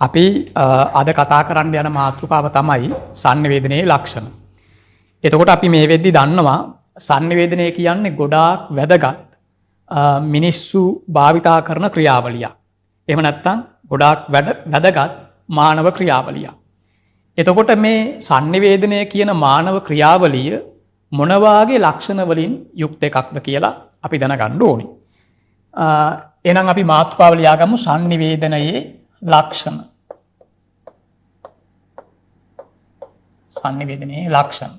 අපි අද කතා කරන්න යන මාතෘකාව තමයි sannivedanaye ලක්ෂණ. එතකොට අපි මේ වෙද්දි දන්නවා sannivedanaye කියන්නේ ගොඩාක් වැදගත් මිනිස්සු භාවිතා කරන ක්‍රියාවලියක්. එහෙම නැත්නම් ගොඩාක් වැදගත් මානව ක්‍රියාවලියක්. එතකොට මේ sannivedanaye කියන මානව ක්‍රියාවලිය මොන වාගේ ලක්ෂණ වලින් යුක්ත එකක්ද කියලා අපි දැනගන්න ඕනේ. එහෙනම් අපි මාතෘකාව ලියාගමු sannivedanaye ලක්ෂණ. sannivedanaye ලක්ෂණ.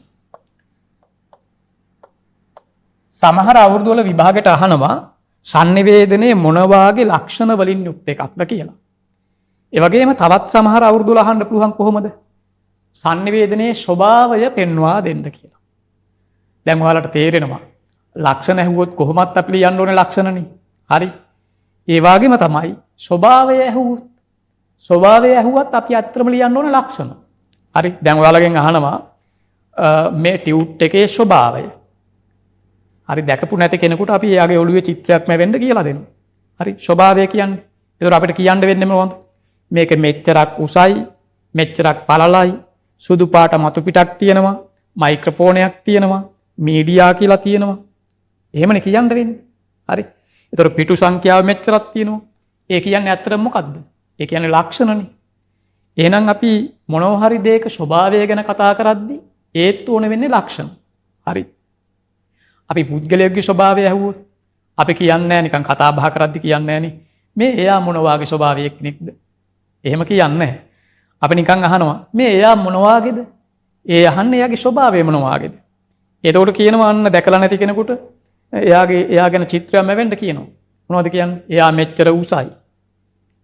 සමහර අවුරුදු වල විභාගයට අහනවා sannivedanaye මොන වාගේ ලක්ෂණ වලින් යුක්ත එකක්ද කියලා. ඒ වගේම තවත් සමහර අවුරුදු වල අහන්න පුළුවන් කොහොමද? sannivedanaye ස්වභාවය පෙන්වා දෙන්න කියලා. දැන් ඔයාලට තේරෙනවා ලක්ෂණ ඇහුවොත් කොහොමත් අපි ලියන්න ඕනේ ලක්ෂණනේ. හරි. ඒ වගේම තමයි ස්වභාවය ඇහුවොත් ස්වභාවය ඇහුවත් අපි අත්‍තරම ලියන්න ඕනේ ලක්ෂණ. හරි. දැන් ඔයාලගෙන් අහනවා මේ ටියුට් එකේ ස්වභාවය. හරි දැකපු නැති කෙනෙකුට අපි එයාගේ ඔළුවේ චිත්‍රයක් මැවෙන්න කියලා දෙනවා. හරි ස්වභාවය කියන්නේ. ඒතර අපිට කියන්න වෙන්නේ මොනවද? මේක මෙච්චරක් උසයි, මෙච්චරක් පළලයි, සුදු පාට මතු පිටක් තියෙනවා, මයික්‍රොෆෝනයක් තියෙනවා, මීඩියා කියලා තියෙනවා. එහෙමනේ කියන්න වෙන්නේ. හරි. ඒතර පිටු සංඛ්‍යාව මෙච්චරක් තියෙනවා. ඒ කියන්නේ ඇත්තටම මොකද්ද? ඒ කියන්නේ ලක්ෂණනේ. එහෙනම් අපි මොනවා හරි දෙයක ස්වභාවය ගැන කතා කරද්දී ඒත් ඕන වෙන්නේ ලක්ෂණ. හරි. අපි පුද්ගලයෙකුගේ ස්වභාවය ඇහුවොත් අපි කියන්නේ නැහැ නිකන් කතා බහ කරද්දී කියන්නේ නැහනේ මේ එයා මොන වාගේ ස්වභාවයක් කෙනෙක්ද? එහෙම කියන්නේ නැහැ. අපි නිකන් අහනවා මේ එයා මොන වාගේද? ඒ අහන්නේ එයාගේ ස්වභාවය මොන වාගේද? එතකොට කියනවා අන්න දැකලා නැති කෙනෙකුට එයා ගැන චිත්‍රයක් මැවෙන්න කියනවා. මොනවද කියන්නේ? එයා මෙච්චර උසයි.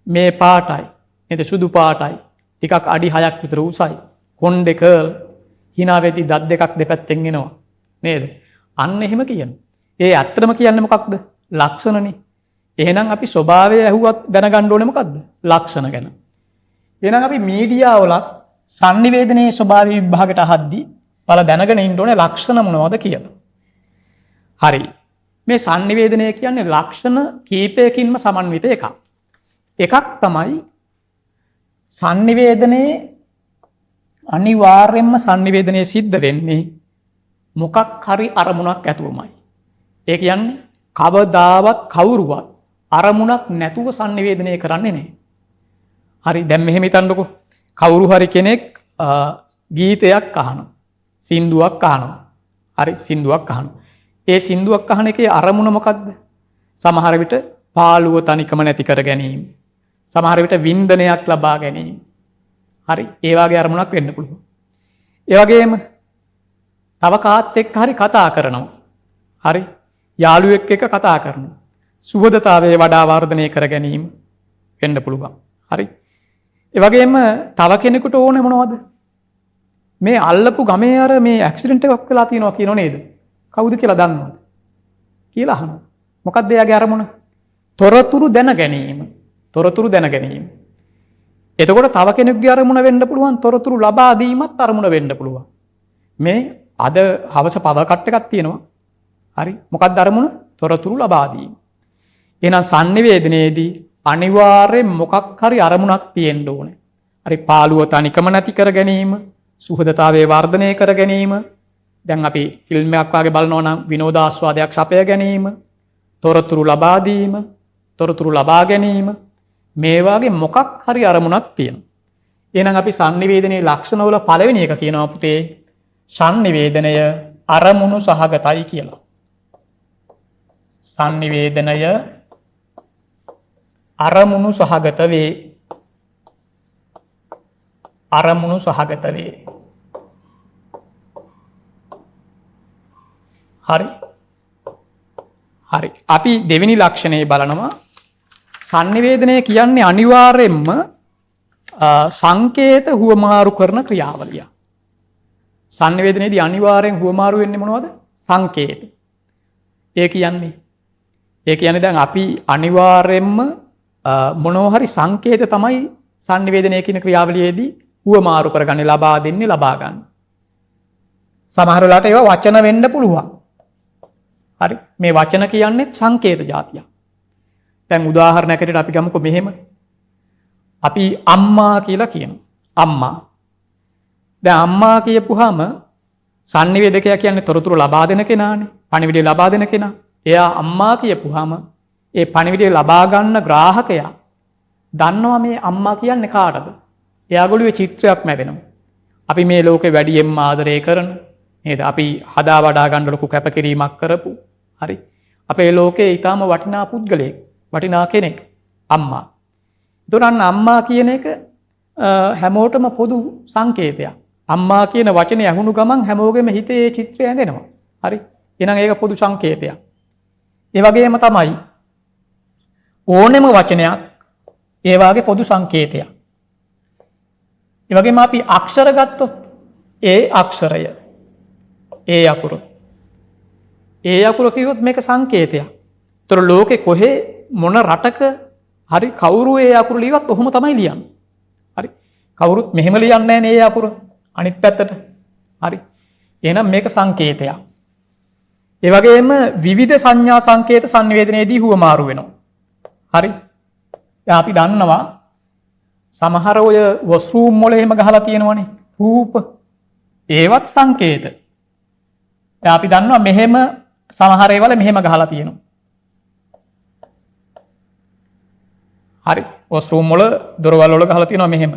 මේ පාටයි. නේද? සුදු පාටයි. ටිකක් අඩි 6ක් විතර උසයි. කොණ්ඩේ කර්ල්. hina වෙති දත් දෙකක් දෙපැත්තෙන් එනවා. නේද? අන්න එහෙම කියනවා. ඒ ඇත්තටම කියන්නේ මොකක්ද? ලක්ෂණනේ. එහෙනම් අපි ස්වභාවය ඇහුවත් දැනගන්න ඕනේ මොකද්ද? ලක්ෂණ ගැන. එහෙනම් අපි මීඩියා වලත් sannivedanaye ස්වභාවය විභාගයට අහද්දී බලලා දැනගෙන ඉන්න ඕනේ ලක්ෂණ මොනවද කියලා. හරි. මේ sannivedanaye කියන්නේ ලක්ෂණ කීපයකින්ම සමන්විත එකක්. එකක් තමයි sannivedanaye අනිවාර්යයෙන්ම sannivedanaye සිද්ධ වෙන්නේ මොකක් හරි අරමුණක් ඇතුවමයි. ඒ කියන්නේ කවදාවත් කවුරුවත් අරමුණක් නැතුව sannivedanaye කරන්නේ නැහැ. හරි දැන් මෙහෙම හිතන්නකෝ. කවුරු හරි කෙනෙක් ගීතයක් අහනවා. සින්දුවක් අහනවා. හරි සින්දුවක් අහනවා. ඒ සින්දුවක් අහන එකේ අරමුණ මොකද්ද? සමහර විට පාළුව තනිකම නැති කර ගැනීම. සමහර විට වින්දනයක් ලබා ගැනීම. හරි ඒ වගේ අරමුණක් වෙන්න පුළුවන්. ඒ වගේම තව කාත් එක්ක හරි කතා කරනවා. හරි යාළුවෙක් එක්ක කතා කරනවා. සුහදතාවය වඩා වර්ධනය කර ගැනීම වෙන්න පුළුවන්. හරි ඒ වගේම තව කෙනෙකුට ඕනේ මොනවද? මේ අල්ලපු ගමේ අර මේ ඇක්සිඩන්ට් එකක් වෙලා තියෙනවා කියනෝ නේද? කවුද කියලා දන්නවද? කියලා අහනවා. මොකක්ද එයාගේ අරමුණ? තොරතුරු දැන ගැනීම. තොරතුරු දැන ගැනීම. එතකොට තව කෙනෙකුගේ අරමුණ වෙන්න පුළුවන් තොරතුරු ලබා දීමත් අරමුණ වෙන්න පුළුවන්. මේ අද හවස පවර් කට් එකක් තියෙනවා. හරි මොකක්ද අරමුණ? තොරතුරු ලබා දීම. එහෙනම් sannivedanayeදී අනිවාර්යෙන් මොකක් හරි අරමුණක් තියෙන්න ඕනේ. හරි පාළුව තනිකම නැති කර ගැනීම, සුහදතාවයේ වර්ධනය කර ගැනීම. දැන් අපි ෆිල්ම් එකක් වාගේ බලනවා නම් විනෝදාස්වාදයක් සපය ගැනීම, තොරතුරු ලබා දීම, තොරතුරු ලබා ගැනීම මේ වාගේ මොකක් හරි අරමුණක් තියෙනවා. එහෙනම් අපි sannivedanaye ලක්ෂණ වල පළවෙනි එක කියනවා පුතේ sannivedanaye අරමුණු සහගතයි කියලා. sannivedanaye අරමුණු සහගත වේ. අරමුණු සහගත වේ. හරි. හරි. අපි දෙවෙනි ලක්ෂණය බලනවා. sannivedanaye කියන්නේ අනිවාර්යයෙන්ම සංකේත හුවමාරු කරන ක්‍රියාවලිය. sannivedanayeදී අනිවාර්යෙන් හුවමාරු වෙන්නේ මොනවද? සංකේත. ඒ කියන්නේ දැන් අපි අනිවාර්යෙන්ම මොනවා හරි සංකේත තමයි sannivedanaye කියන ක්‍රියාවලියේදී හුවමාරු කරගන්නේ, ලබා දෙන්නේ, ලබා ගන්න. සමහර වෙලාවට ඒවා වචන වෙන්න පුළුවන්. හරි මේ වචන කියන්නේ සංකේත જાතියක්. දැන් උදාහරණයකට අපි ගමුකෝ මෙහෙම අපි අම්මා කියලා කියනවා. අම්මා. දැන් අම්මා කියපුවාම sannivedakaya කියන්නේ තොරතුරු ලබා දෙන කෙනානේ. පණිවිඩය ලබා දෙන කෙනා. එයා අම්මා කියපුවාම ඒ පණිවිඩය ලබා ගන්න ග්‍රාහකයා දන්නවා මේ අම්මා කියන්නේ කාටද? එයාගොල්ලෝ චිත්‍රයක් ලැබෙනවා. අපි මේ ලෝකේ වැඩියෙන්ම ආදරය කරන නේද? අපි හදා වඩා ගන්න ලොකු කැපකිරීමක් කරපු. හරි. අපේ ලෝකේ ඊටාම වටිනා පුද්ගලයෙක්, වටිනා කෙනෙක් අම්මා. ඒතරම් අම්මා කියන එක හැමෝටම පොදු සංකේතයක්. අම්මා කියන වචනේ ඇහුණු ගමන් හැමෝගෙම හිතේ ඒ චිත්‍රය ඇඳෙනවා. හරි. එහෙනම් ඒක පොදු සංකේතයක්. ඒ වගේම තමයි ඕනෙම වචනයක් ඒ වාගේ පොදු සංකේතයක්. ඒ වගේම අපි අක්ෂර ගත්තොත් ඒ අක්ෂරය ඒ අකුර. ඒ අකුර කිව්වොත් මේක සංකේතයක්. ඒතර ලෝකේ කොහේ මොන රටක හරි කවුරු ඒ අකුර ලියවත් ඔහොම තමයි ලියන්නේ. හරි. කවුරුත් මෙහෙම ලියන්නේ නැහැ නේ ඒ අකුර. අනිත් පැත්තට. හරි. එහෙනම් මේක සංකේතයක්. ඒ වගේම විවිධ සංඥා සංකේත sannivedanayේදී හුවමාරු වෙනවා. හරි. දැන් අපි දන්නවා සමහර ඔය වොස්රූම් වල එහෙම ගහලා තියෙනවනේ රූප. ඒවත් සංකේත. දැන් අපි දන්නවා මෙහෙම සමහර ඒවල මෙහෙම ගහලා තියෙනවා. හරි. වොස්රූම් වල දොරවල් වල ගහලා තියෙනවා මෙහෙම.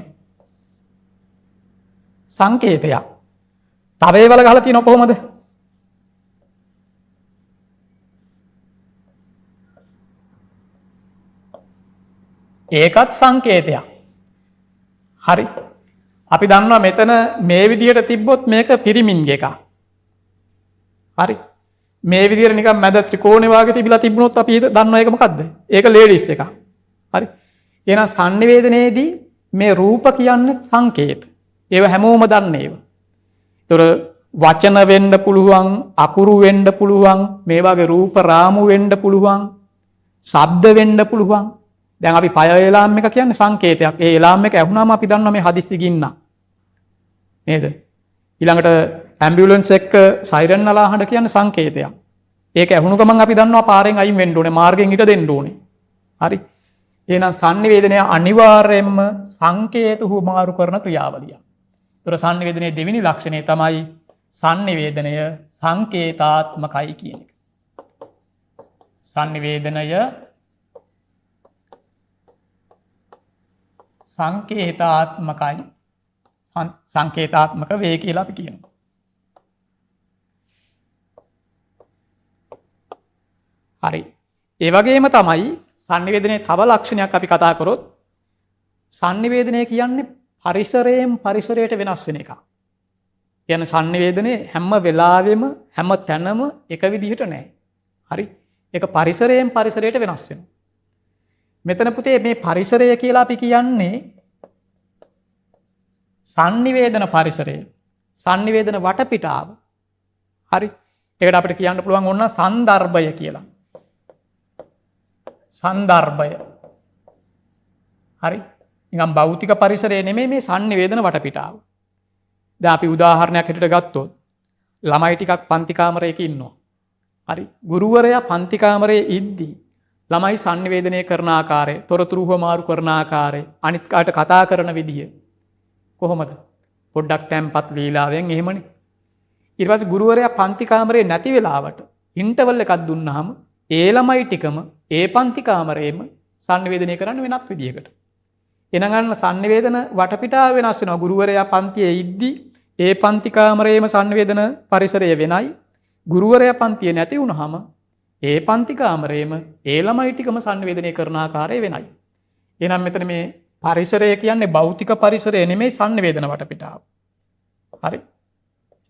සංකේතයක්. තව ඒවල ගහලා තියෙනවා කොහොමද? ඒකත් සංකේතයක්. හරි. අපි දන්නවා මෙතන මේ විදියට තිබ්බොත් මේක පිරිමින්ගේ එකක්. හරි. මේ විදියට නිකන් මැද ත්‍රිකෝණේ වාගේ තිබිලා තිබුණොත් අපි දන්නවා ඒක මොකද්ද? ඒක ලේඩිස් එකක්. හරි. එහෙනම් sannivedanaයේදී මේ රූප කියන්නේ සංකේත. ඒව හැමෝම දන්නේ ඒව. ඒතර වචන වෙන්න පුළුවන්, අකුරු වෙන්න පුළුවන්, මේ වගේ රූප රාමු වෙන්න පුළුවන්, ශබ්ද වෙන්න පුළුවන්. දැන් අපි පය එලාම් එක කියන්නේ සංකේතයක්. ඒ එලාම් එක ඇහුණාම අපි දන්නවා මේ හදිස්සි ගින්න. නේද? ඊළඟට ඇම්බියුලන්ස් එක සයිරන් නලා හඬ කියන්නේ සංකේතයක්. ඒක ඇහුණු ගමන් අපි දන්නවා පාරෙන් අයින් වෙන්න ඕනේ, මාර්ගෙන් ඊට දෙන්න ඕනේ. හරි. එහෙනම් sannivedanaya අනිවාර්යයෙන්ම සංකේත හුවමාරු කරන ක්‍රියාවලියක්. ඒතර sannivedanaya දෙවෙනි ලක්ෂණය තමයි sannivedanaya සංකේතාත්මකයි කියන එක. sannivedanaya සංකේතාත්මකයි. සංකේතාත්මක වේ කියලා අපි කියනවා. හරි. ඒ වගේම තමයි sannivedanaya තව ලක්ෂණයක් අපි කතා කරොත් sannivedanaya කියන්නේ පරිසරයෙන් පරිසරයට වෙනස් වෙන එකක්. කියන්නේ sannivedanaya හැම වෙලාවෙම හැම තැනම එක විදිහට නැහැ. හරි. ඒක පරිසරයෙන් පරිසරයට වෙනස් වෙනවා. මෙතන පුතේ මේ පරිසරය කියලා අපි කියන්නේ sannivedana පරිසරය. sannivedana වටපිටාව. හරි. ඒකට අපිට කියන්න පුළුවන් ඕන සන්දර්භය කියලා. සන්දර්භය. හරි. නිකම් භෞතික පරිසරය නෙමෙයි මේ sannivedana වටපිටාව. දැන් අපි උදාහරණයක් හිතට ගත්තොත් ළමයි ටිකක් පන්ති කාමරයක ඉන්නවා. හරි. ගුරුවරයා පන්ති කාමරයේ ඉද්දී ළමයි sannivedanaya කරන ආකාරය, තොරතුරු හොමාරු කරන ආකාරය, අනිත් කාට කතා කරන විදිය කොහොමද? පොඩ්ඩක් තැම්පත් ලීලාවෙන් එහෙමනේ. ඊට පස්සේ ගුරුවරයා පන්ති කාමරේ නැති වෙලාවට ඉන්ටර්වල් එකක් දුන්නාම ඒ ළමයි ටිකම ඒ පන්ති කාමරේම sannivedanaya කරන්න වෙනත් විදියකට. එනගන්න sannivedana වටපිටාව වෙනස් වෙනවා. ගුරුවරයා පන්තියේ ඉද්දි ඒ පන්ති කාමරේම sannivedana පරිසරය වෙනයි. ගුරුවරයා පන්තියේ නැති වුණාම ඒ පන්ති කාමරේම ඒ ළමයි ටිකම sannivedanaya කරන ආකාරය වෙනයි. එහෙනම් මෙතන මේ පරිසරය කියන්නේ භෞතික පරිසරය නෙමෙයි sannivedana වටපිටාව. හරි.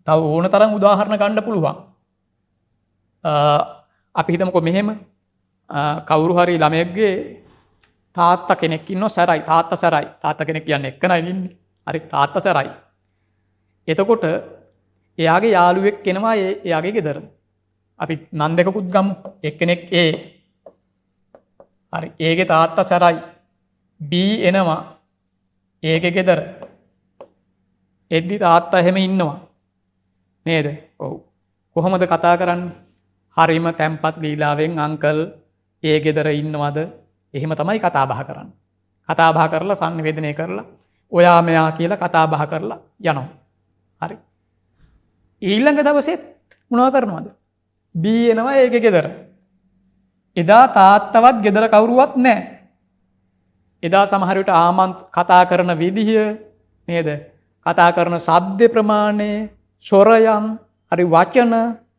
තව ඕන තරම් උදාහරණ ගන්න පුළුවන්. අපි හිතමුකෝ මෙහෙම කවුරු හරි ළමයෙක්ගේ තාත්තා කෙනෙක් ඉන්නව සැරයි. තාත්තා සැරයි. තාත්තා කෙනෙක් කියන්නේ එක්කනයි ඉන්නේ. හරි. තාත්තා සැරයි. එතකොට එයාගේ යාළුවෙක් එනවා එයාගේ ගෙදර. අපි නම් දෙකකුත් ගමු. එක්කෙනෙක් A. හරි. ඒගේ තාත්තා සැරයි. B එනවා. ඒගේ ගෙදර. එද්දි තාත්තා එහෙම ඉන්නවා. නේද? ඔව්. කොහොමද කතා කරන්නේ? හරිම තැම්පත් ලීලාවෙන් අංකල් ඒ ගෙදර ඉන්නවද? එහෙම තමයි කතා බහ කරන්නේ. කතා බහ කරලා සංනිවේදනය කරලා ඔයා මෙයා කියලා කතා බහ කරලා යනවා. හරි. ඊළඟ දවසෙත් මොනව කරනවද? බී එනවා ඒකේ ගෙදර. එදා තාත්තවත් ගෙදර කවුරුවත් නැහැ. එදා සමහර විට කතා කරන විදිහ නේද? කතා කරන ශබ්ද ප්‍රමාණය, ස්වරයන්, හරි වචන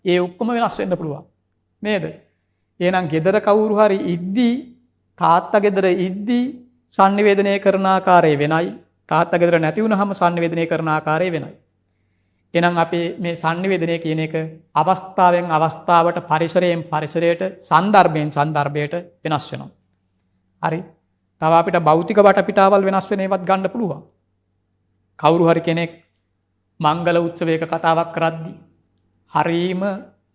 ඒ ඔක්කොම වෙනස් වෙන්න පුළුවන්. නේද? එහෙනම් ගෙදර කවුරු හරි ඉද්දී තාත්තා ගෙදර ඉද්දී සංනිවේදනය කරන ආකාරය වෙනයි. තාත්තා ගෙදර නැති වුණාම සංනිවේදනය කරන ආකාරය වෙනයි. එහෙනම් අපේ මේ සංනිවේදනය කියන එක අවස්ථාවෙන් අවස්ථාවට පරිසරයෙන් පරිසරයට සන්දර්භයෙන් සන්දර්භයට වෙනස් වෙනවා. හරි. තව අපිට භෞතික වටපිටාවල් වෙනස් වෙන ඒවත් ගන්න පුළුවන්. කවුරු හරි කෙනෙක් මංගල උත්සවයක කතාවක් කරද්දී හරීම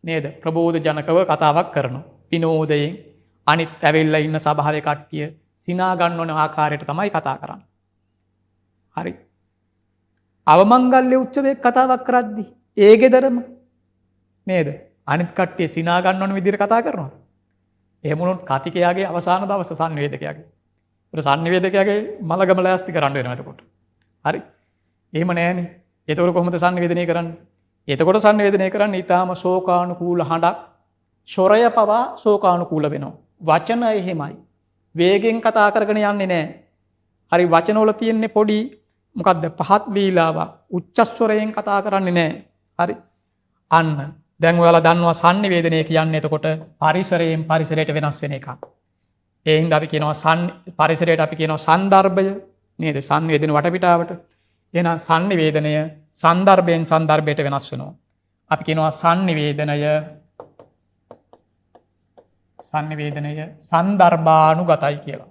නේද ප්‍රබෝධ ජනකව කතාවක් කරනවා. විනෝදයෙන් අනිත් ඇවිල්ලා ඉන්න සභාවේ කට්ටිය සිනා ගන්නවන ආකාරයට තමයි කතා කරන්නේ. හරි. අවමංගල්‍ය උත්සවයක කතාවක් කරද්දී ඒ ගෙදරම නේද අනිත් කට්ටිය සිනා ගන්නවන විදිහට කතා කරනවා. එහෙම වුණොත් කතිකයාගේ අවසාන දවස සංවේදකයාගේ. ඒක සංවේදකයාගේ මලගම ලෑස්ති කරන්න වෙනවා එතකොට. හරි. එහෙම නෑනේ. එතකොට කොහොමද සංවේදනය කරන්නේ? එතකොට සංවේදනය කරන්නේ ඊටාම ශෝකානුකූල හඬක්, ස්වරය පවා ශෝකානුකූල වෙනවා. වචන එහෙමයි. වේගෙන් කතා කරගෙන යන්නේ නෑ. හරි වචනවල තියෙන්නේ පොඩි මොකක්ද පහත් ලීලාවක්. උච්චස්වරයෙන් කතා කරන්නේ නෑ. හරි. අන්න දැන් ඔයාලා දන්නවා සංනිවේදනය කියන්නේ එතකොට පරිසරයෙන් පරිසරයට වෙනස් වෙන එකක්. ඒ හින්දා අපි කියනවා පරිසරයට අපි කියනවා සන්දර්භය නේද? සංවේදන වටපිටාවට. එහෙනම් සංනිවේදනය සන්දර්භයෙන් සන්දර්භයට වෙනස් වෙනවා. අපි කියනවා සංනිවේදනය සන්දර්භානුගතයි කියලා.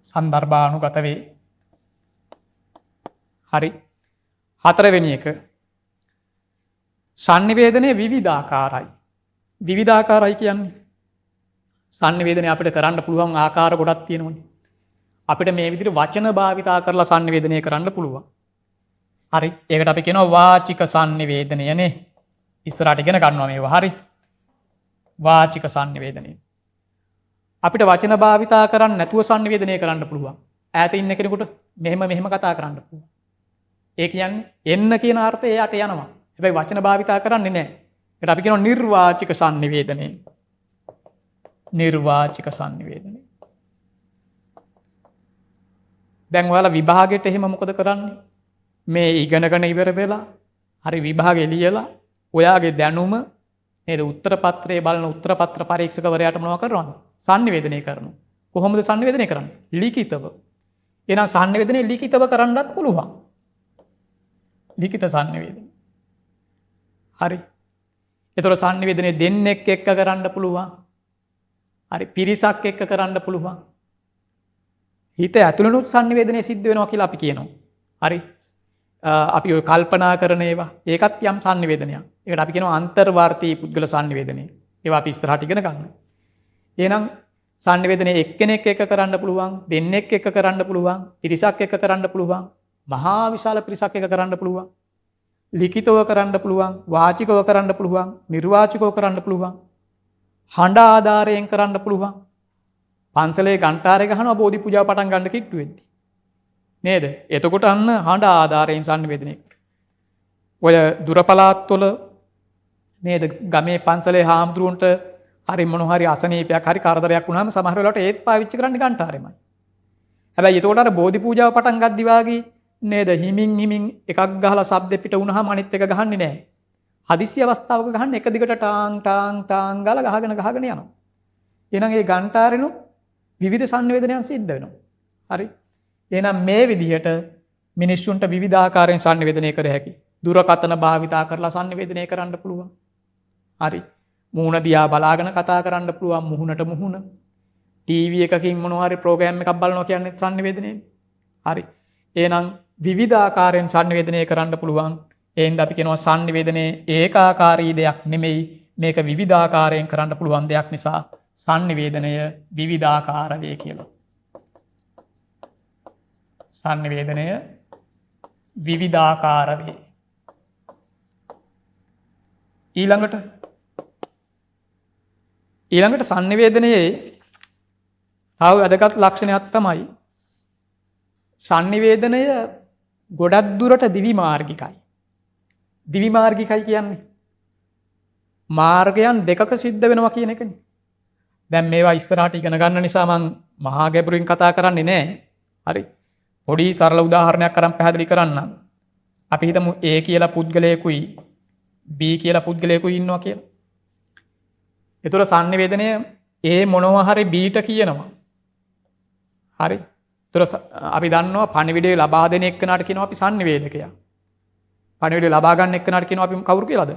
සන්දර්භානුගත වේ. හරි. හතරවෙනි එක සංනිවේදනය විවිධාකාරයි. විවිධාකාරයි කියන්නේ සංනිවේදනය අපිට කරන්න පුළුවන් ආකාර ගොඩක් තියෙනවනේ. අපිට මේ විදිහට වචන භාවිතා කරලා සංනිවේදනය කරන්න පුළුවන්. හරි. ඒකට අපි කියනවා වාචික සංනිවේදනයනේ. ඉස්සරහට ඉගෙන ගන්නවා මේවා. හරි. වාචික සංනිවේදනය. අපිට වචන භාවිතා කරන්න නැතුව සංනිවේදනය කරන්න පුළුවන්. ඈත ඉන්න කෙනෙකුට මෙහෙම කතා කරන්න පුළුවන්. ඒ කියන්නේ එන්න කියන අර්ථය එයාට යනවා. හැබැයි වචන භාවිතා කරන්නේ නැහැ. ඒකට අපි කියනවා නිර්වාචික සංනිවේදනය. නිර්වාචික සංනිවේදනය. දැන් ඔයාලා විභාගෙට එහෙම මොකද කරන්නේ? මේ ඉගෙනගෙන ඉවර වෙලා හරි විභාගෙ ලියලා ඔයාගේ දැනුම නේද උත්තර පත්‍රයේ බලන උත්තර පත්‍ර පරීක්ෂකවරයාට මොනවද කරන්නේ? සංනිවේදනය කරනවා. කොහොමද සංනිවේදනය කරන්නේ? ලිඛිතව. එහෙනම් සංනිවේදනය ලිඛිතව කරන්නත් පුළුවන්. ලිඛිත සංනිවේදනය. හරි. ඒතකොට සංනිවේදනය දෙන්නෙක් එක්ක කරන්න පුළුවන්. හරි පිරිසක් එක්ක කරන්න පුළුවන්. හිත ඇතුළනුත් සංනිවේදනය සිද්ධ වෙනවා කියලා අපි කියනවා. හරි. අපි ඔය කල්පනා කරන ඒවා ඒකත් යම් සංනිවේදනයක්. ඒකට අපි කියනවා අන්තර්වාර්තී පුද්ගල සංනිවේදනය. ඒවා අපි ඉස්සරහට ඉගෙන ගන්න. එහෙනම් සංනිවේදනය එක්කෙනෙක් එක්ක කරන්න පුළුවන්, දෙන්නෙක් එක්ක කරන්න පුළුවන්, පිරිසක් එක්ක කරන්න පුළුවන්, මහා විශාල පිරිසක් එක්ක කරන්න පුළුවන්. ලිඛිතව කරන්න පුළුවන්, වාචිකව කරන්න පුළුවන්, නිර්වාචිකව කරන්න පුළුවන්. හඬ ආධාරයෙන් කරන්න පුළුවන්. පන්සලේ ගන්ටාරේ ගහනවා බෝධි පූජාව පටන් ගන්න කිට්ටු වෙද්දි. නේද? එතකොට අන්න හඬ ආධාරයෙන් සංනිවේදනය. ඔය දුර පළාත්වල නේද ගමේ පන්සලේ හාමුදුරුවන්ට හරි මොන හරි අසනීපයක් හරි කරදරයක් වුණාම සමහර වෙලාවට ඒත් පාවිච්චි කරන්නේ ගන්ටාරෙමයි. හැබැයි එතකොට අර බෝධි පූජාව පටන් ගද්දි වාගේ නේද හිමින් එකක් ගහලා ශබ්ද පිට වුණාම අනිත් එක ගහන්නේ නැහැ. හදිසි අවස්ථාවක ගහන්න එක දිගට ටාං ගාලා ගහගෙන යනවා. එහෙනම් ඒ ගන්ටාරෙනු විවිධ සංවේදනයන් සිද්ධ වෙනවා. හරි. එහෙනම් මේ විදිහට මිනිස්සුන්ට විවිධාකාරයෙන් සංවේදනය කර හැකි. දුරකථන භාවිතා කරලා සංවේදනය කරන්න පුළුවන්. හරි. මුහුණ දිහා බලාගෙන කතා කරන්න පුළුවන් මුහුණට මුහුණ. ටීවී එකකින් මොනවා හරි ප්‍රෝග්‍රෑම් එකක් බලනවා කියන්නේ සංවේදනයනේ. හරි. එහෙනම් විවිධාකාරයෙන් සංවේදනය කරන්න පුළුවන්. එහෙනම් අපි කියනවා සංනිවේදනයේ ඒකාකාරී දෙයක් නෙමෙයි මේක විවිධාකාරයෙන් කරන්න පුළුවන් දෙයක් නිසා සංනිවේදනය විවිධාකාර වේ කියලා. සංනිවේදනය විවිධාකාර වේ. ඊළඟට ඊළඟට sannivedanaye තව වැදගත් ලක්ෂණයක් තමයි sannivedanaya ගොඩක් දුරට දිවි මාර්ගිකයි. දිවි මාර්ගිකයි කියන්නේ මාර්ගයන් දෙකක සිද්ධ වෙනවා කියන එකනේ. දැන් මේවා ඉස්සරහට ඉගෙන ගන්න නිසා මම මහා ගැඹුරින් කතා කරන්නේ නැහැ. හරි. පොඩි සරල උදාහරණයක් අරන් පැහැදිලි කරන්නම්. අපි හිතමු A කියලා පුද්ගලයෙකුයි B කියලා පුද්ගලයෙකුයි ඉන්නවා කියලා. ඒතර sannivedanය A මොනවා හරි Bට කියනවා. හරි. ඒතර අපි දන්නවා පණිවිඩය ලබා දෙන එක්කනට කියනවා අපි sannivedakaya. පණිවිඩය ලබා ගන්න එක්කනට කියනවා අපි කවුරු කියලාද?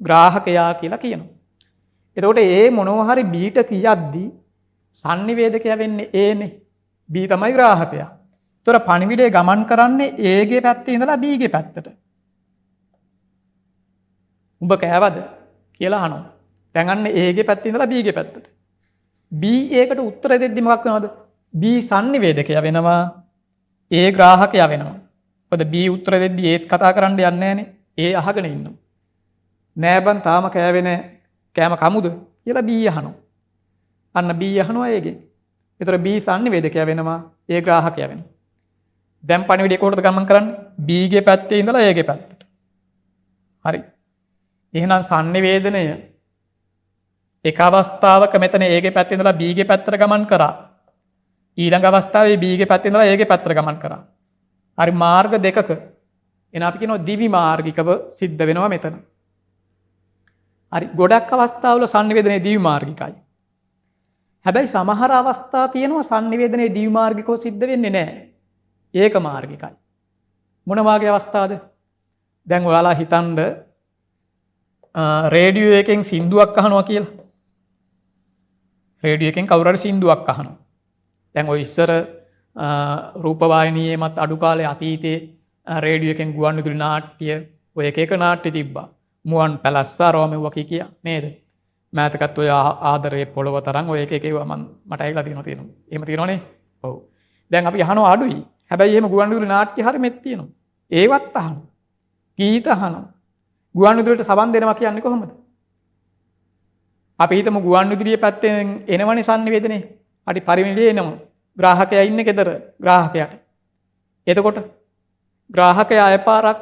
ග්‍රාහකයා කියලා කියනවා. එතකොට A මොනවා හරි Bට කියද්දී sannivedakaya වෙන්නේ A නේ. B තමයි ග්‍රාහකයා. ඒතර පණිවිඩය ගමන් කරන්නේ A ගේ පැත්තේ ඉඳලා B ගේ පැත්තට. උඹ කෑවද කියලා අහනවා. දැන් අන්න A ගේ පැත්තේ ඉඳලා B ගේ පැත්තට. B ඒකට උත්තර දෙද්දි මොකක් වෙනවද? B sannivedakaya වෙනවා. A ග්‍රාහකයා වෙනවා. මොකද B උත්තර දෙද්දි ඒත් කතා කරන්න යන්නේ නැහනේ. A අහගෙන ඉන්නවා. නෑ බං තාම කෑවේ නෑ. කෑම කමුද කියලා B අහනවා. අන්න B අහනවා ඒගේ. ඒතර B sannivedakaya වෙනවා. A ග්‍රාහකයා වෙනවා. දැන් පණිවිඩය කොහොමද ගමන් කරන්නේ? B ගේ පැත්තේ ඉඳලා A ගේ පැත්තට. හරි. එහෙනම් sannivedanය එක අවස්ථාවක මෙතන A ගේ පැත්තේ ඉඳලා B ගේ පැත්තට ගමන් කරා. ඊළඟ අවස්ථාවේ B ගේ පැත්තේ ඉඳලා A ගේ පැත්තට ගමන් කරා. හරි මාර්ග දෙකක. එන අපි කියනවා දිවි මාර්ගිකව සිද්ධ වෙනවා මෙතන. හරි ගොඩක් අවස්ථාවල sannivedanය දිවි මාර්ගිකයි. හැබැයි සමහර අවස්ථා තියෙනවා sannivedanය දිවි මාර්ගිකව සිද්ධ වෙන්නේ නැහැ. ඒක මාර්ගිකයි. මොන වාගේ අවස්ථාද? දැන් ඔයාලා හිතන්න රේඩියෝ එකෙන් සින්දුවක් අහනවා කියලා. රේඩියෝ එකෙන් කවුරු හරි සින්දුවක් අහනවා. දැන් ඔය ඉස්සර රූපවාහිනියේමත් අඩු කාලේ අතීතයේ රේඩියෝ එකෙන් ගුවන්විදුලි නාට්‍ය ඔය එක එක නාට්‍ය තිබ්බා. මුවන් පැලස්සා මෙව්වා කිය නේද? මෑතකත් ඔය ආදරේ පොළව තරම් ඔය එක එක ඒවා මට ඇහිලා තියෙනවා. එහෙම තියෙනවනේ. ඔව්. දැන් අපි අහනවා අඩුයි. හැබැයි එහෙම ගුවන්විදුලි නාට්‍ය හරියමෙත් තියෙනවා. ඒවත් අහනවා. ගීත අහනවා. ගුවන්විදුලියට සබන් දෙනවා කියන්නේ කොහොමද? අපි හිතමු ගුවන්විදුලියේ පැත්තෙන් එනවනේ sannivedanaya. හරි පරිවිඩේ එනවා. ග්‍රාහකයා ඉන්නේ ගෙදර ග්‍රාහකයාට. එතකොට ග්‍රාහකයා අයපාරක්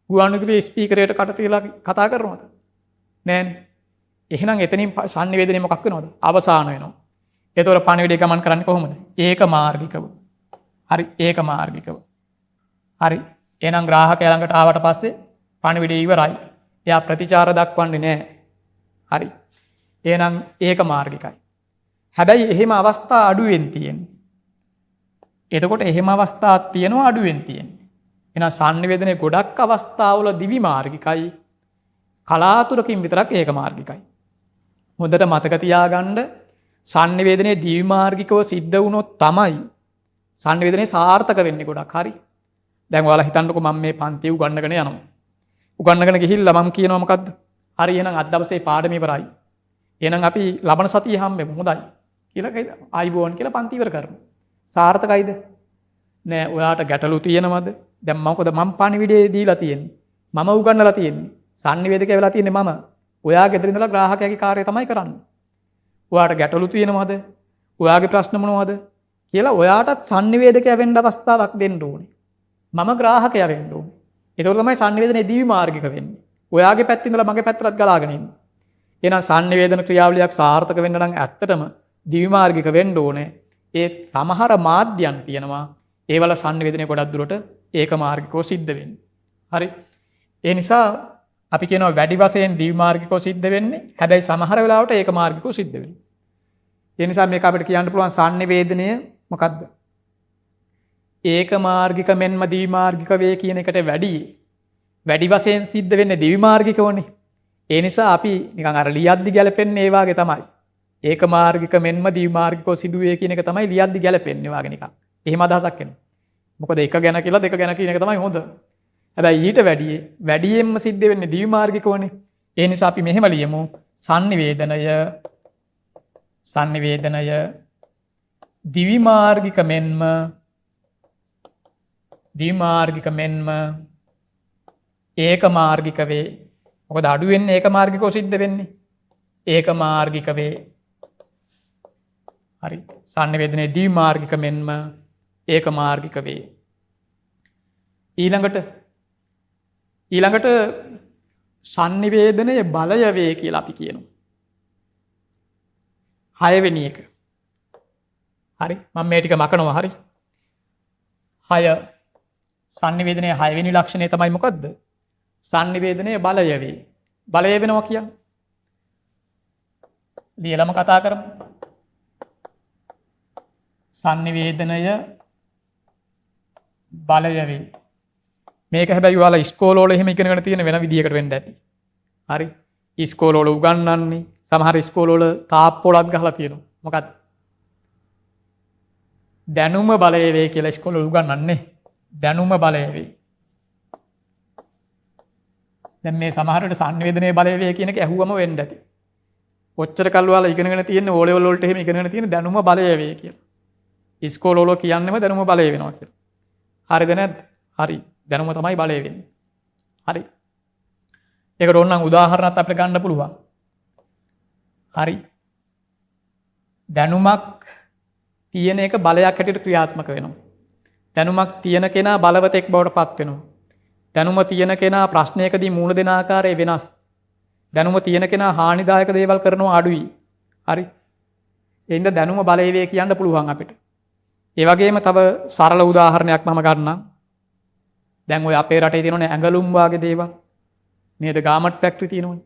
ගුවන්විදුලියේ ස්පීකරයට කට තියලා කතා කරනවද? නෑනේ. එහෙනම් එතනින් sannivedanaya මොකක් වෙනවද? අවසාන වෙනවා. එතකොට පණිවිඩය ගමන් කරන්නේ කොහොමද? ඒක මාර්ගිකව. හරි ඒක මාර්ගිකව. හරි. එහෙනම් ග්‍රාහකයා ළඟට ආවට පස්සේ පණිවිඩය ඉවරයි. එයා ප්‍රතිචාර දක්වන්නේ නැහැ. හරි. එහෙනම් ඒක මාර්ගිකයි. හැබැයි එහෙම අවස්ථා අඩුවෙන් තියෙන්නේ. එතකොට එහෙම අවස්ථාත් තියෙනවා අඩුවෙන් තියෙන්නේ. එහෙනම් sannivedanaya ගොඩක් අවස්ථාවල දිවි මාර්ගිකයි. කලාතුරකින් විතරක් ඒක මාර්ගිකයි. හොඳට මතක තියාගන්න sannivedanaya දිවි මාර්ගිකව සිද්ධ වුණොත් තමයි sannivedanaya සාර්ථක වෙන්නේ ගොඩක්. හරි. දැන් ඔයාලා හිතන්නකෝ මම මේ පන්තිය උගන්වගෙන යනවා. උගන්වගෙන ගිහිල්ලා මම කියනවා මොකද්ද? හරි එහෙනම් අද දවසේ පාඩම ඉවරයි. එහෙනම් අපි ලබන සතියේ හම්බෙමු. හොඳයි. කියලා ආයිබෝන් කියලා පන්ති ඉවර කරමු. සාර්ථකයිද? නෑ. ඔයාට ගැටලු තියෙනවද? දැන් මොකද මම පණිවිඩය දීලා තියෙන්නේ. මම උගන්වලා තියෙන්නේ. sannivedakaya වෙලා තියෙන්නේ මම. ඔයා ගෙදර ඉඳලා ග්‍රාහකයාගේ කාර්යය තමයි කරන්නේ. ඔයාට ගැටලු තියෙනවද? ඔයාගේ ප්‍රශ්න මොනවද? කියලා ඔයාටත් sannivedakaya වෙන්න අවස්ථාවක් දෙන්න ඕනේ. මම ග්‍රාහකයා වෙන්න ඕනේ. ඒතකොට තමයි sannivedanaya දිවි මාර්ගික වෙන්නේ. ඔයාගේ පැත්තේ ඉඳලා මගේ පැත්තට ගලාගෙන එන්නේ. එහෙනම් sannivedana ක්‍රියාවලියක් සාර්ථක වෙන්න නම් ඇත්තටම දිවි මාර්ගික වෙන්න ඕනේ. ඒ සමහර මාධ්‍යයන් තියෙනවා. ඒවල sannivedanaya ගොඩක් දුරට ඒක මාර්ගිකව සිද්ධ වෙන්නේ. හරි. ඒ නිසා අපි කියනවා වැඩි වශයෙන් දිවි මාර්ගිකව සිද්ධ වෙන්නේ. හැබැයි සමහර වෙලාවට ඒක මාර්ගිකව සිද්ධ වෙන්නේ. ඒ නිසා මේක අපිට කියන්න පුළුවන් sannivedanaya මොකද්ද? ඒක මාර්ගික මෙන්ම දිවි මාර්ගික වේ කියන එකට වැඩි වශයෙන් සිද්ධ වෙන්නේ දිවි මාර්ගිකවනේ. ඒ නිසා අපි නිකන් අර ලියද්දි ගැලපෙන්නේ ඒ වාගේ තමයි. ඒක මාර්ගික මෙන්ම දිවි මාර්ගිකව සිදුවේ කියන එක තමයි ලියද්දි ගැලපෙන්නේ වාගේ නිකන්. එහෙම අදහසක් එනවා. මොකද එක ගැන කියලා දෙක ගැන කියන එක තමයි හොඳ. හැබැයි ඊට වැඩියෙන්ම සිද්ධ වෙන්නේ දිවි මාර්ගිකවනේ. ඒ නිසා අපි මෙහෙම ලියමු. sannivedanaya දිවි මාර්ගික මෙන්ම ඒක මාර්ගික වේ. මොකද අඩු වෙන්නේ ඒක මාර්ගිකව සිද්ධ වෙන්නේ. ඒක මාර්ගික වේ. හරි. sannivedanaye ද්විමාර්ගික මෙන්ම ඒකමාර්ගික වේ. ඊළඟට sannivedanaya බලය වේ කියලා අපි කියනවා. 6 වෙනි එක. හරි. මම මේ ටික මකනවා හරි. 6 sannivedanaya 6 වෙනි ලක්ෂණය තමයි මොකද්ද? sannivedanaya බලය වේ. බලය වෙනවා කියන්නේ ලියලම කතා කරමු. sannivedanaya බලය වේ. මේක හැබැයි ඔයාලා ඉස්කෝලවල එහෙම ඉගෙනගෙන තියෙන වෙන විදියකට වෙන්න ඇති. හරි. ඉස්කෝලවල උගන්වන්නේ සමහර ඉස්කෝලවල තාප්පොලක් ගහලා තියෙනවා. මොකක්ද? දැනුම බලය වේ කියලා ඉස්කෝලවල උගන්වන්නේ. දැනුම බලය වේ. දැන් මේ සමහරවිට sannivedanaya බලය වේ කියන එක ඇහුවම වෙන්න ඇති. ඔච්චර කල් ඔයාලා ඉගෙනගෙන තියෙන ඕ ලෙවල් වලට එහෙම ඉගෙනගෙන තියෙන දැනුම බලය වේ කියලා. ඉස්කෝලවල කියන්නේම දැනුම බලය වෙනවා කියලා. හරිද නැද්ද? හරි. දැනුම තමයි බලය වෙන්නේ. හරි. ඒකට ඕනනම් උදාහරණයක් අපිට ගන්න පුළුවන්. හරි. දැනුමක් තියෙන එක බලයක් හැටියට ක්‍රියාත්මක වෙනවා. දැනුමක් තියෙන කෙනා බලවතෙක් බවට පත් වෙනවා. දැනුම තියෙන කෙනා ප්‍රශ්නයකදී මුහුණ දෙන ආකාරය වෙනස්. දැනුම තියෙන කෙනා හානිදායක දේවල් කරනවා අඩුයි. හරි. ඒ හින්දා දැනුම බලය වේ කියන්න පුළුවන් අපිට. ඒ වගේම තව සරල උදාහරණයක් මම ගන්නම්. දැන් ඔය අපේ රටේ තියෙනනේ ඇඟලුම් වාගේ දේවල්. නේද? ගාමට් ෆැක්ටරි තියෙනවනේ.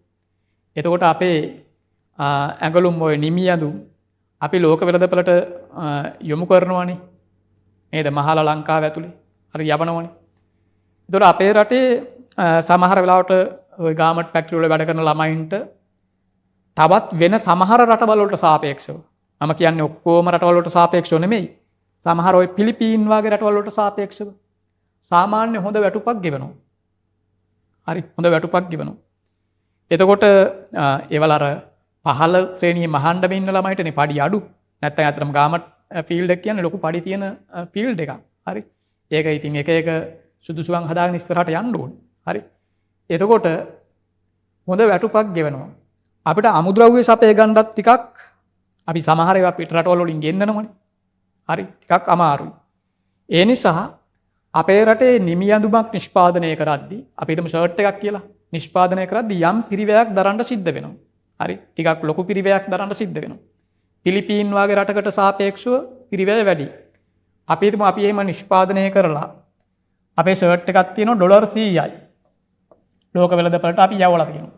එතකොට අපේ ඇඟලුම් ඔය නිමියඳු අපි ලෝක වෙළඳපළට යොමු කරනවානේ. නේද? මහල ලංකාව ඇතුලේ. හරි යවනවනේ. එතකොට අපේ රටේ සමහර වෙලාවට ওই ගාමට් ෆැක්ටරි වල වැඩ කරන ළමයින්ට තවත් වෙන සමහර රටවල් වලට සාපේක්ෂව මම කියන්නේ ඔක්කොම රටවල් වලට සාපේක්ෂව නෙමෙයි. සමහර ওই පිලිපීන් වගේ රටවල් වලට සාපේක්ෂව සාමාන්‍ය හොඳ වැටුපක් ගෙවනවා. හරි හොඳ වැටුපක් ගෙවනවා. එතකොට ඒවල අර පහළ ශ්‍රේණියේ මහණ්ඩම ඉන්න ළමයිටනේ පඩි අඩු. නැත්නම් අතරම ගාමට් ෆීල්ඩ් එක කියන්නේ ලොකු පඩි තියෙන ෆීල්ඩ් එකක්. හරි. ඒක ඉතින් එක සුදුසුකම් හදාගෙන ඉස්සරහට යන්න ඕනේ. හරි. එතකොට හොඳ වැටුපක් ගෙවනවා. අපිට අමුද්‍රව්‍ය සපය ගන්නත් ටිකක් අපි සමහර ඒවා පිට රටවල් වලින් ගෙන්නනවනේ. හරි. ටිකක් අමාරුයි. ඒ නිසා අපේ රටේ නිමියඳුමක් නිෂ්පාදනය කරද්දී අපි හිතමු ෂර්ට් එකක් කියලා නිෂ්පාදනය කරද්දී යම් පිරිවැයක් දරන්න සිද්ධ වෙනවා. හරි. ටිකක් ලොකු පිරිවැයක් දරන්න සිද්ධ වෙනවා. පිලිපීන් වගේ රටකට සාපේක්ෂව පිරිවැය වැඩි. අපි හිතමු අපි එහෙම නිෂ්පාදනය කරලා අපේ ෂර්ට් එකක් තියෙනවා ඩොලර් 100යි. ලෝක වෙළඳපළට අපි යවලා තියෙනවා.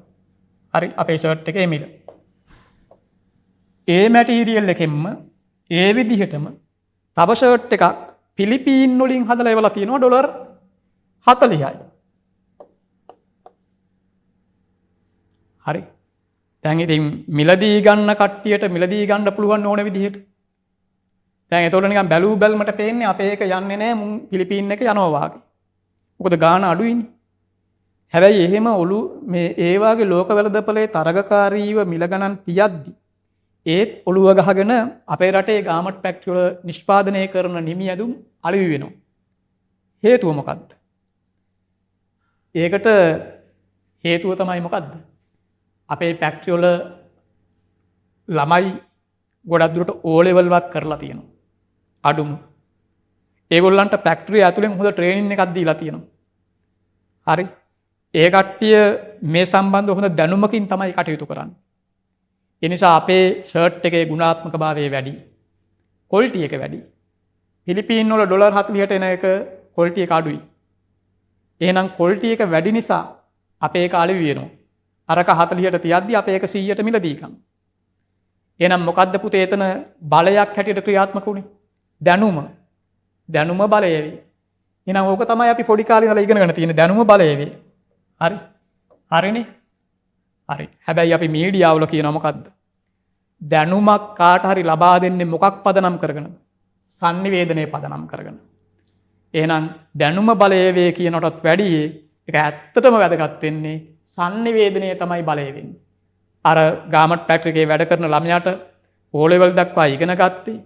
හරි. අපේ ෂර්ට් එකේ මිල. ඒ මැටීරියල් එකෙන්ම ඒ විදිහටම තව ෂර්ට් එකක් පිලිපීන් වලින් හදලා එවලා තියෙනවා ඩොලර් 40යි. හරි. දැන් ඉතින් මිලදී ගන්න කට්ටියට මිලදී ගන්න පුළුවන් ඕන විදිහට. දැන් ඒතකොට නිකන් බැලූ බැලමට පේන්නේ අපේ එක යන්නේ නැහැ මුන් පිලිපීන් එක යනවා වාගේ. මොකද ගාණ අඩුයිනේ. හැබැයි එහෙම මේ ඒ වාගේ ලෝක වෙළඳපොලේ තරගකාරීව මිල ගණන් තියද්දි ඒත් ඔළුව ගහගෙන අපේ රටේ ගාමට් ෆැක්ටරි වල නිෂ්පාදනය කරන නිමි ඇඳුම් අලෙවි වෙනවා. හේතුව මොකද්ද? ඒකට හේතුව තමයි මොකද්ද? අපේ ෆැක්ටරි වල ළමයි ගොඩක් දුරට O level වත් කරලා තියෙනවා. අඩුම. ඒගොල්ලන්ට ෆැක්ටරි ඇතුලෙන් හොඳ ට්‍රේනින් එකක් දීලා තියෙනවා. හරි. ඒ කට්ටිය මේ සම්බන්ධව හොඳ දැනුමකින් තමයි කටයුතු කරන්නේ. ඒ නිසා අපේ ෂර්ට් එකේ ගුණාත්මකභාවය වැඩි. ක්වොලිටි එක වැඩි. පිලිපීන් වල ඩොලර් 40ට එන එක ක්වොලිටි එක අඩුයි. එහෙනම් ක්වොලිටි එක වැඩි නිසා අපේ එක අලෙවි වෙනවා. අරක 40ට තියද්දි අපේ එක 100ට මිලදී ගන්න. එහෙනම් මොකද්ද පුතේ එතන බලයක් හැටියට ක්‍රියාත්මක වුනේ? දැනුම. දැනුම බලය වේ. එහෙනම් ඕක තමයි අපි පොඩි කාලේ ඉඳලා ඉගෙනගෙන තියෙන දැනුම බලය වේ. හරි. හරිනේ. හරි. හැබැයි අපි මීඩියාවල කියනවා මොකද්ද? දැනුමක් කාට හරි ලබා දෙන්නේ මොකක් පදනම් කරගෙනද? sannivedanaya පදනම් කරගෙන. එහෙනම් දැනුම බලය වේ කියනටත් වැඩි ඒක ඇත්තටම වැදගත් වෙන්නේ sannivedanaya තමයි බලය වෙන්නේ. අර ගාමට් ෆැක්ටරි එකේ වැඩ කරන ළමයාට O level දක්වා ඉගෙන ගත්තේ.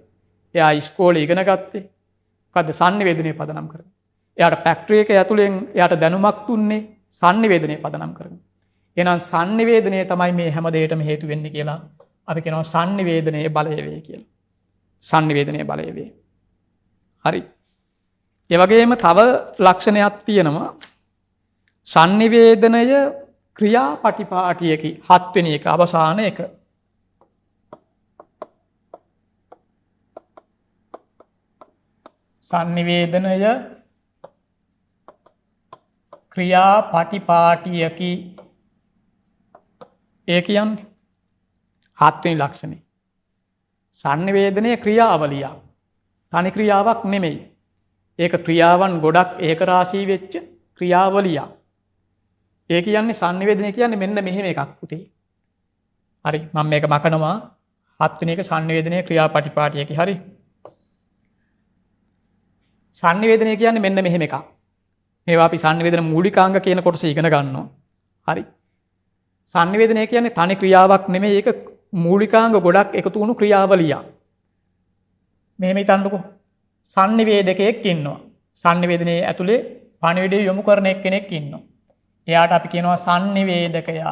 එයා ඉස්කෝලේ ඉගෙන ගත්තේ. මොකද්ද sannivedanaya පදනම් කරගෙන. එයාට ෆැක්ටරි එකේ ඇතුලෙන් එයාට දැනුමක් දුන්නේ sannivedanaya පදනම් කරගෙන. එහෙනම් sannivedanaya තමයි මේ හැම දෙයකටම හේතු වෙන්නේ කියලා අපි කියනවා sannivedanaya බලය වේ කියලා. sannivedanaya බලය වේ. හරි. ඒ වගේම තව ලක්ෂණයක් තියෙනවා. sannivedanaya ක්‍රියාපටිපාටියකි 7 වෙනි එක අවසාන එක. sannivedanaya ක්‍රියාපටිපාටියකි. ඒ කියන්නේ 7 වෙනි ලක්ෂණය. sannivedanaya ක්‍රියාවලියක්. තනි ක්‍රියාවක් නෙමෙයි. ඒක ක්‍රියාවන් ගොඩක් ඒක රාශී වෙච්ච ක්‍රියාවලියක්. ඒ කියන්නේ sannivedanaya කියන්නේ මෙන්න මෙහෙම එකක් පුතේ. හරි මම මේක මකනවා 7 වෙනි එක sannivedanaya ක්‍රියාපටිපාටියකි. හරි. sannivedanaya කියන්නේ මෙන්න මෙහෙම එකක්. මේවා අපි sannivedana මූලිකාංග කියන කොටස ඉගෙන ගන්නවා. හරි. sannivedanaya කියන්නේ තනි ක්‍රියාවක් නෙමෙයි ඒක මූලිකාංග ගොඩක් එකතු වුණු ක්‍රියාවලියක්. මෙහෙම හිතන්නකෝ. sannivedakයෙක් ඉන්නවා. sannivedanaya ඇතුලේ පණිවිඩය යොමු කරන එක්කෙනෙක් ඉන්නවා. එයාට අපි කියනවා sannivedakaya.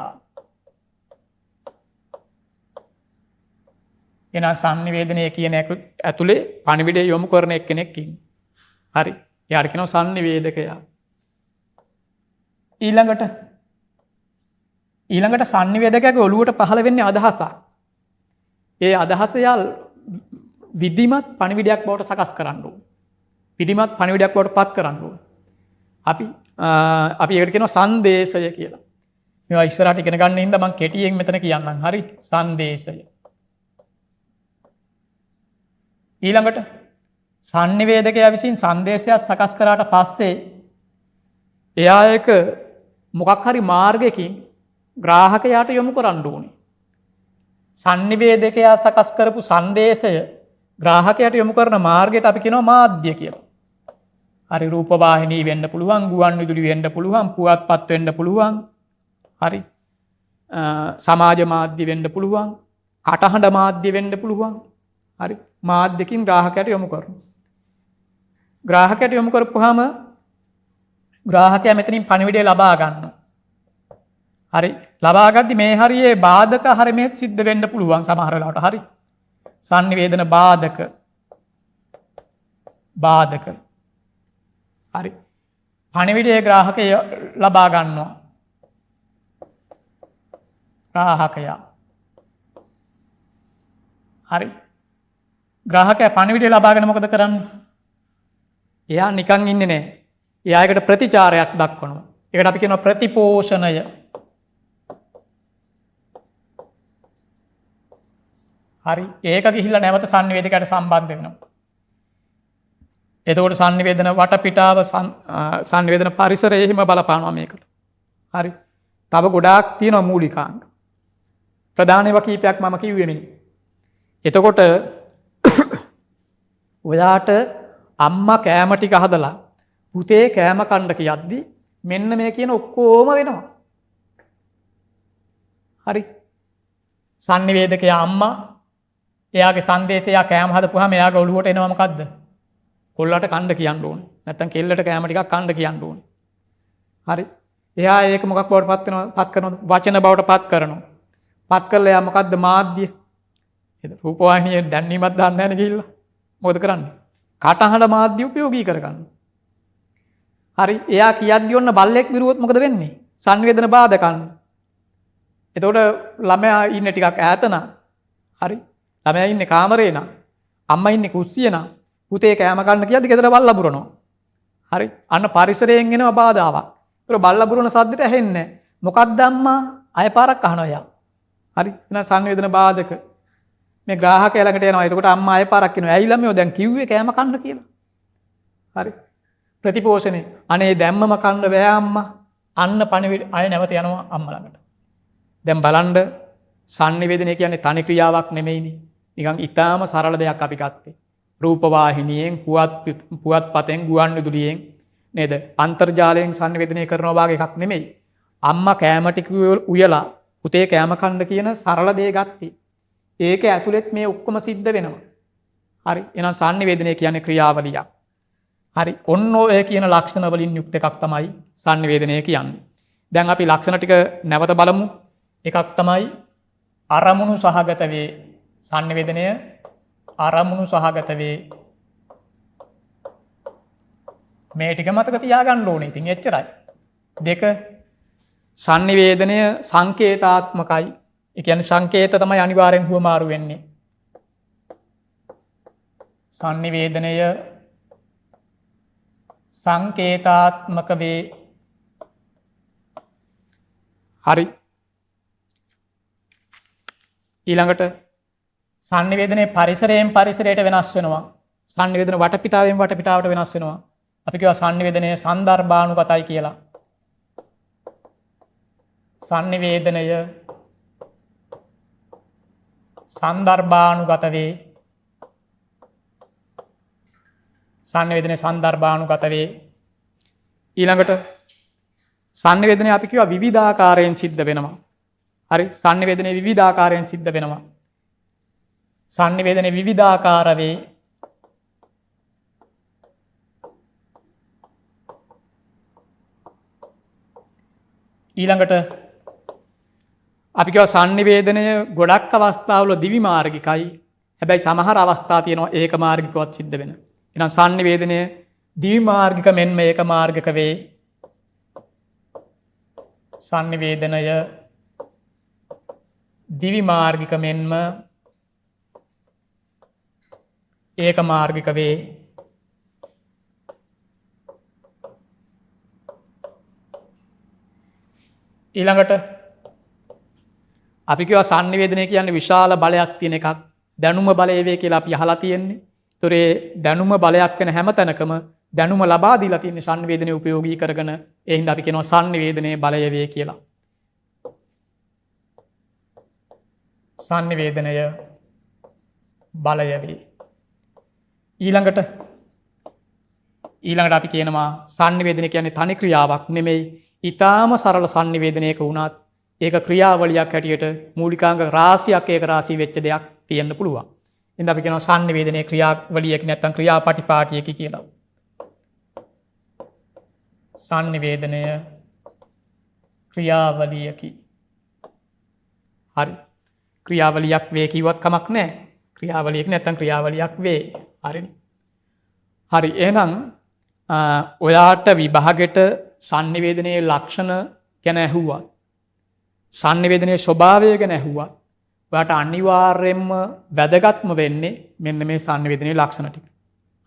එනවා sannivedanaya කියන ඇතුලේ පණිවිඩය යොමු කරන එක්කෙනෙක් ඉන්නවා. හරි. එයාට කියනවා sannivedakaya. ඊළඟට sannivedakයාගේ ඔළුවට පහළ වෙන්නේ අදහසක්. ඒ අදහස යාල් විධිමත් පණිවිඩයක් බවට සකස් කරන්න ඕන. විධිමත් පණිවිඩයක් බවට පත් කරන්න ඕන. අපි ඒකට කියනවා සංදේශය කියලා. මේවා ඉස්සරහට ඉගෙන ගන්න හින්දා මම කෙටියෙන් මෙතන කියන්නම්. හරි. සංදේශය. ඊළඟට sannivedakaya විසින් සංදේශයක් සකස් කරාට පස්සේ එයා එක මොකක් හරි මාර්ගයකින් ග්‍රාහකයාට යොමු කරන්න ඕනේ. sannivedakaya සකස් කරපු සංදේශය ග්‍රාහකයාට යොමු කරන මාර්ගයට අපි කියනවා මාධ්‍ය කියලා. හරි රූපවාහිනී වෙන්න පුළුවන්, ගුවන් විදුලි වෙන්න පුළුවන්, පුවත්පත් වෙන්න පුළුවන්. හරි. සමාජ මාධ්‍ය වෙන්න පුළුවන්, කටහඬ මාධ්‍ය වෙන්න පුළුවන්. හරි. මාධ්‍යකින් ග්‍රාහකයාට යොමු කරනවා. ග්‍රාහකයාට යොමු කරපුවාම ග්‍රාහකයා මෙතනින් පණිවිඩය ලබා ගන්නවා. හරි. ලබා ගද්දි මේ හරියේ බාධක හරිමෙත් සිද්ධ වෙන්න පුළුවන් සමහර වෙලාවට. හරි. sannivedana බාධක. හරි. පණිවිඩයේ ග්‍රාහකය ලබා ගන්නවා. ග්‍රාහකයා. හරි. ග්‍රාහකයා පණිවිඩය ලබාගෙන මොකද කරන්නේ? එයා නිකන් ඉන්නේ නැහැ. එයා එකට ප්‍රතිචාරයක් දක්වනවා. ඒකට අපි කියනවා ප්‍රතිපෝෂණය. හරි. ඒක ගිහිල්ලා නැවත sannivedakයට සම්බන්ධ වෙනවා. එතකොට sannivedana වටපිටාව sannivedana පරිසරය එහෙම බලපානවා මේකට. හරි. තව ගොඩාක් තියෙනවා මූලිකාංග. ප්‍රධාන ඒවා කීපයක් මම කිව්වේ මේ. එතකොට ඔයාට අම්මා කෑම ටික හදලා පුතේ කෑම කන්න කියද්දි මෙන්න මේ කියන ඔක්කොම වෙනවා. හරි. sannivedakaya අම්මා එයාගේ සංදේශය එයා කෑම හදපුවාම එයාගේ ඔළුවට එනවා මොකද්ද? කොල්ලට කන්න කියන්න ඕනේ. නැත්තම් කෙල්ලට කෑම ටිකක් කන්න කියන්න ඕනේ. හරි. එයා ඒක මොකක් බවට පත් වෙනවද? පත් කරනවද? වචන බවට පත් කරනවා. පත් කළා එයා මොකද්ද මාධ්‍ය? රූපවාහිනියේ දැන්වීමක් දාන්න නැහැ නේ ගිහිල්ලා. මොකද කරන්නේ? කටහඬ මාධ්‍ය උපයෝගී කරගන්න. හරි. එයා කියද්දි ඔන්න බල්ලෙක් විරුවොත් මොකද වෙන්නේ? sannivedana බාධකන්න. එතකොට ළමයා ඉන්නේ ටිකක් ඈත නා. හරි. ළමයා ඉන්නේ කාමරේ නා. අම්මා ඉන්නේ කුස්සියේ නා. පුතේ කෑම කන්න කියද්දි ගෙදර බල්ලා බුරනවා. හරි. අන්න පරිසරයෙන් එනවා බාධාවක්. ඒක බල්ලා බුරන සද්දෙට ඇහෙන්නේ නැහැ. මොකක්ද අම්මා? අය පාරක් අහනවා යා. හරි. එහෙනම් sannivedana බාධක. මේ ග්‍රාහකයා ළඟට එනවා. එතකොට අම්මා අය පාරක් කියනවා. ඇයි ළමයෝ දැන් කිව්වේ කෑම කන්න කියලා? හරි. ප්‍රතිපෝෂණය. අනේ දැම්මම කන්න බෑ අම්මා. අන්න පණිවිඩ අය නැවත යනවා අම්මා ළඟට. දැන් බලන්න sannivedana කියන්නේ තනි ක්‍රියාවක් නෙමෙයිනේ. නිකන් ඊටාම සරල දෙයක් අපි ගත්තේ. රූපවාහිනියෙන් පුවත්පතෙන් ගුවන් විදුලියෙන් නේද? අන්තර්ජාලයෙන් sannivedana කරනවා වගේ එකක් නෙමෙයි. අම්මා කෑම ටික උයලා පුතේ කෑම කන්න කියන සරල දේ ගත්තේ. ඒක ඇතුළෙත් මේ ඔක්කොම සිද්ධ වෙනවා. හරි. එහෙනම් sannivedana කියන්නේ ක්‍රියාවලියක්. හරි. ඔන්න ඔය කියන ලක්ෂණ වලින් යුක්ත එකක් තමයි sannivedana කියන්නේ. දැන් අපි ලක්ෂණ ටික නැවත බලමු. එකක් තමයි අරමුණු සහගත වේ. sannivedana අරමුණු සහගත වේ. මේ ටික මතක තියාගන්න ඕනේ. ඉතින් එච්චරයි. 2 sannivedanaය සංකේතාත්මකයි. ඒ කියන්නේ සංකේත තමයි අනිවාර්යෙන් හුවමාරු වෙන්නේ. sannivedanaය සංකේතාත්මක වේ. හරි. ඊළඟට sannivedanaye පරිසරයෙන් පරිසරයට වෙනස් වෙනවා. sannivedana වටපිටාවෙන් වටපිටාවට වෙනස් වෙනවා. අපි කියවා sannivedanaye සන්දර්භානුගතයි කියලා. sannivedanaය සන්දර්භානුගත වේ. sannivedanaye සන්දර්භානුගත වේ. ඊළඟට sannivedanaye අපි කියවා විවිධාකාරයෙන් සිද්ධ වෙනවා. හරි. sannivedanaye විවිධාකාරයෙන් සිද්ධ වෙනවා. sannivedanaye විවිධාකාර වේ. ඊළඟට අපි කියවා sannivedanaye ගොඩක් අවස්ථාවල දිවි මාර්ගිකයි. හැබැයි සමහර අවස්ථා තියෙනවා ඒක මාර්ගිකවත් සිද්ධ වෙන. එහෙනම් sannivedanaye දිවි මාර්ගික මෙන්ම ඒක මාර්ගික වේ. sannivedanaye දිවි මාර්ගික මෙන්ම ඒක මාර්ගික වේ. ඊළඟට අපි කියවා sannivedanaye කියන්නේ විශාල බලයක් තියෙන එකක්. දැනුම බලය වේ කියලා අපි අහලා තියෙන්නේ. ඒතොර ඒ දැනුම බලයක් වෙන හැම තැනකම දැනුම ලබා දීලා තියෙන sannivedanaye උපයෝගී කරගෙන ඒ හින්දා අපි කියනවා sannivedanaye බලය වේ කියලා. sannivedanaye බලය වේ. ඊළඟට අපි කියනවා sannivedanaye කියන්නේ තනි ක්‍රියාවක් නෙමෙයි. ඊටාම සරල sannivedanayක වුණත් ඒක ක්‍රියාවලියක් හැටියට මූලිකාංග රාශියක් ඒක රාශී වෙච්ච දෙයක් තියෙන්න පුළුවන්. එහෙනම් අපි කියනවා sannivedanaye ක්‍රියාවලියක නැත්නම් ක්‍රියාපටිපාටියක කියලා. sannivedanaye ක්‍රියාවලියකි. හරි. ක්‍රියාවලියක් වේ කිව්වත් කමක් නැහැ. ක්‍රියාවලියක නැත්නම් ක්‍රියාවලියක් වේ. හරිනේ. හරි. එහෙනම් ඔයාට විභාගෙට sannivedanaye ලක්ෂණ ගැන ඇහුවා. sannivedanaye ස්වභාවය ගැන ඇහුවා. ඔයාට අනිවාර්යයෙන්ම වැදගත්ම වෙන්නේ මෙන්න මේ sannivedanaye ලක්ෂණ ටික.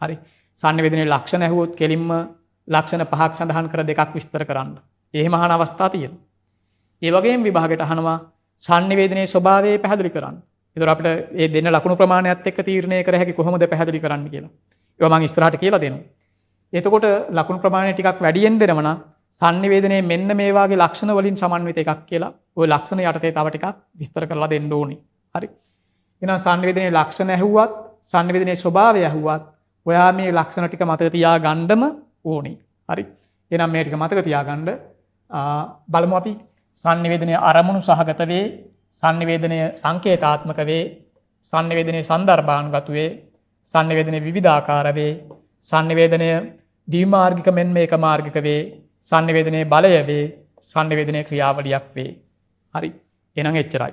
හරි. sannivedanaye ලක්ෂණ ඇහුවොත් කෙලින්ම ලක්ෂණ 5ක් සඳහන් කර 2ක් විස්තර කරන්න. එහෙම අහන අවස්ථා තියෙනවා. ඒ වගේම විභාගයට අහනවා sannivedanaye ස්වභාවය පැහැදිලි කරන්න. ඒතර අපිට මේ දෙන්න ලකුණු ප්‍රමාණයත් එක්ක තීරණය කර හැකි කොහොමද පැහැදිලි කරන්න කියලා. ඒවා මම ඉස්සරහට කියලා දෙනවා. එතකොට ලකුණු ප්‍රමාණය ටිකක් වැඩියෙන් දෙනව නම් sannivedanaye මෙන්න මේ වාගේ ලක්ෂණ වලින් සමන්විත එකක් කියලා ওই ලක්ෂණ යටතේ තව ටිකක් විස්තර කරලා දෙන්න ඕනේ. හරි. එහෙනම් sannivedanaye ලක්ෂණ ඇහුවත් sannivedanaye ස්වභාවය ඇහුවත් ඔයා මේ ලක්ෂණ ටික මතක තියාගන්නම ඕනේ. හරි. එහෙනම් මේ ටික මතක තියාගන්න බලමු අපි sannivedanaye අරමුණු සහගත වේ, sannivedanaye සංකේතාත්මක වේ, sannivedanaye සන්දර්භානුගත වේ, sannivedanaye විවිධාකාර වේ, sannivedanaye ද්විමාර්ගික මෙන්ම ඒක මාර්ගික වේ, sannivedanaye බලය වේ, sannivedanaye ක්‍රියාවලියක් වේ. හරි. එහෙනම් එච්චරයි.